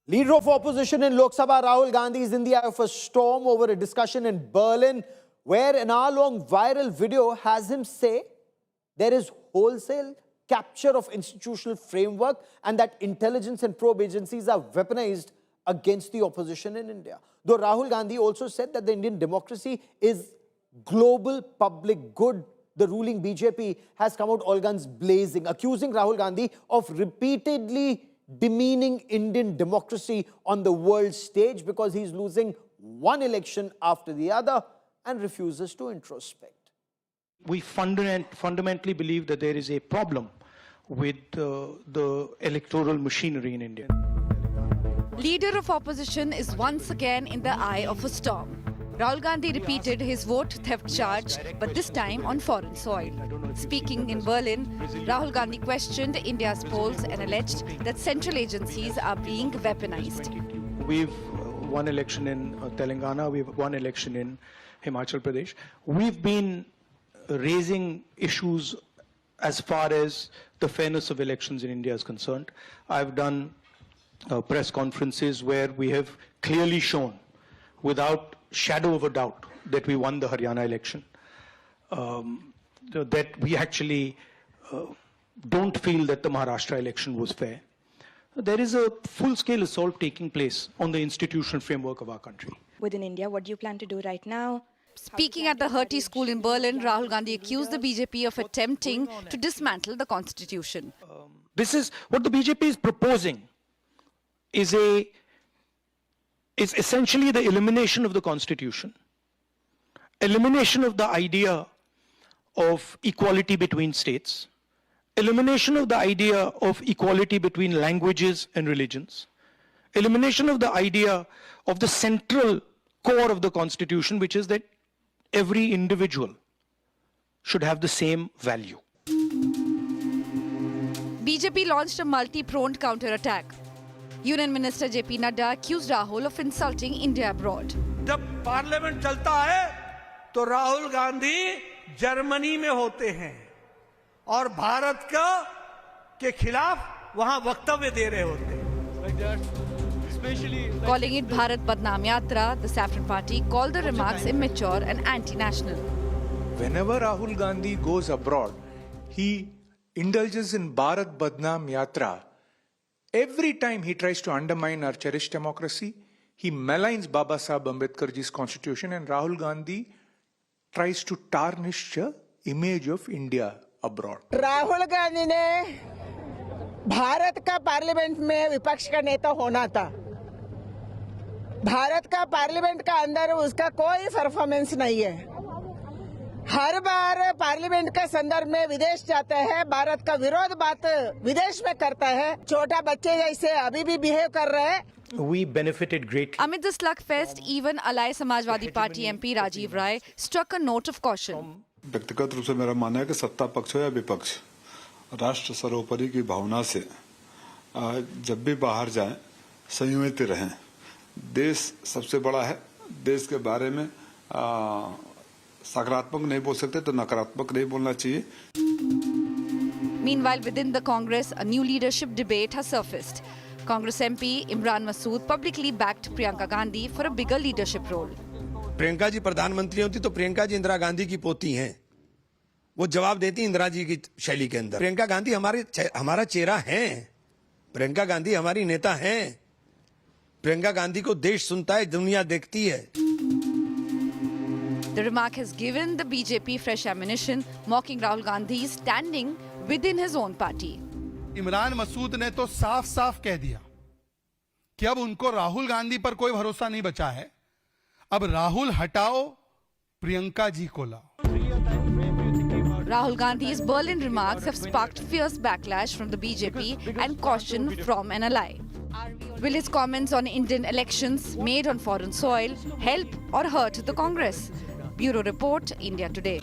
Leader of opposition in Lok Sabha, Rahul Gandhi, is in the eye of a storm over a discussion in Berlin where an hour-long viral video has him say there is wholesale capture of institutional framework and that intelligence and probe agencies are weaponized against the opposition in India. Though Rahul Gandhi also said that the Indian democracy is global public good, the ruling BJP has come out all guns blazing, accusing Rahul Gandhi of repeatedly demeaning Indian democracy on the world stage because he's losing one election after the other and refuses to introspect. We fundamentally believe that there is a problem with the electoral machinery in India. Leader of opposition is once again in the eye of a storm. Rahul Gandhi repeated his vote theft charge, but this time on foreign soil. Speaking in Berlin, Rahul Gandhi questioned India's polls and alleged that central agencies are being weaponized. We've won election in Telangana, we've won election in Himachal Pradesh. We've been raising issues as far as the fairness of elections in India is concerned. I've done press conferences where we have clearly shown, without shadow of a doubt, that we won the Haryana election. That we actually don't feel that the Maharashtra election was fair. There is a full-scale assault taking place on the institutional framework of our country. Within India, what do you plan to do right now? Speaking at the Hertie School in Berlin, Rahul Gandhi accused the BJP of attempting to dismantle the constitution. This is what the BJP is proposing, is essentially the elimination of the constitution, elimination of the idea of equality between states, elimination of the idea of equality between languages and religions, elimination of the idea of the central core of the constitution, which is that every individual should have the same value. BJP launched a multi-pronged counter-attack. Union Minister JP Nadda accused Rahul of insulting India abroad. जब parliament चलता है तो Rahul Gandhi Germany में होते हैं और भारत के खिलाफ वहां वक्तव्य दे रहे होते हैं. Calling it Bharat Badnaam Yatra, the Saffron Party called the remarks immature and anti-national. Whenever Rahul Gandhi goes abroad, he indulges in Bharat Badnaam Yatra. Every time he tries to undermine our cherished democracy, he maligns Baba Saheb Ambedkarji's constitution, and Rahul Gandhi tries to tarnish the image of India abroad. Rahul Gandhi ने भारत का parliament में विपक्ष का नेता होना था. भारत का parliament का अंदर उसका कोई परफॉर्मेंस नहीं है. हर बार पार्लियामेंट के संदर्भ में विदेश जाता है, भारत का विरोध बात विदेश में करता है. छोटा बच्चे जैसे अभी भी बिहेव कर रहे हैं. We benefited greatly. Amid the slugfest, even Alai Samajwadi Party MP Rajiv Rai struck a note of caution. व्यक्तिगत रूप से मेरा मानना है कि सत्ता पक्ष हो या विपक्ष, राष्ट्र सर्वोपरि की भावना से जब भी बाहर जाएं संयमित रहें. देश सबसे बड़ा है. देश के बारे में सकारात्मक नहीं बोल सकते तो नकारात्मक नहीं बोलना चाहिए. Meanwhile, within the Congress, a new leadership debate has surfaced. Congress MP Imran Masood publicly backed Priyanka Gandhi for a bigger leadership role. Priyanka ji प्रधानमंत्री होती तो प्रियंका जी इंदिरा गांधी की पोती हैं. वो जवाब देती इंदिरा जी की शैली के अंदर. प्रियंका गांधी हमारा चेहरा हैं. प्रियंका गांधी हमारी नेता हैं. प्रियंका गांधी को देश सुनता है, दुनिया देखती है. The remark has given the BJP fresh ammunition, mocking Rahul Gandhi's standing within his own party. Imran Masood ने तो साफ साफ कह दिया कि अब उनको राहुल गांधी पर कोई भरोसा नहीं बचा है. अब राहुल हटाओ, प्रियंका जी को लाओ. Rahul Gandhi's Berlin remarks have sparked fierce backlash from the BJP and caution from an ally. Will his comments on Indian elections made on foreign soil help or hurt the Congress? Bureau Report, India Today.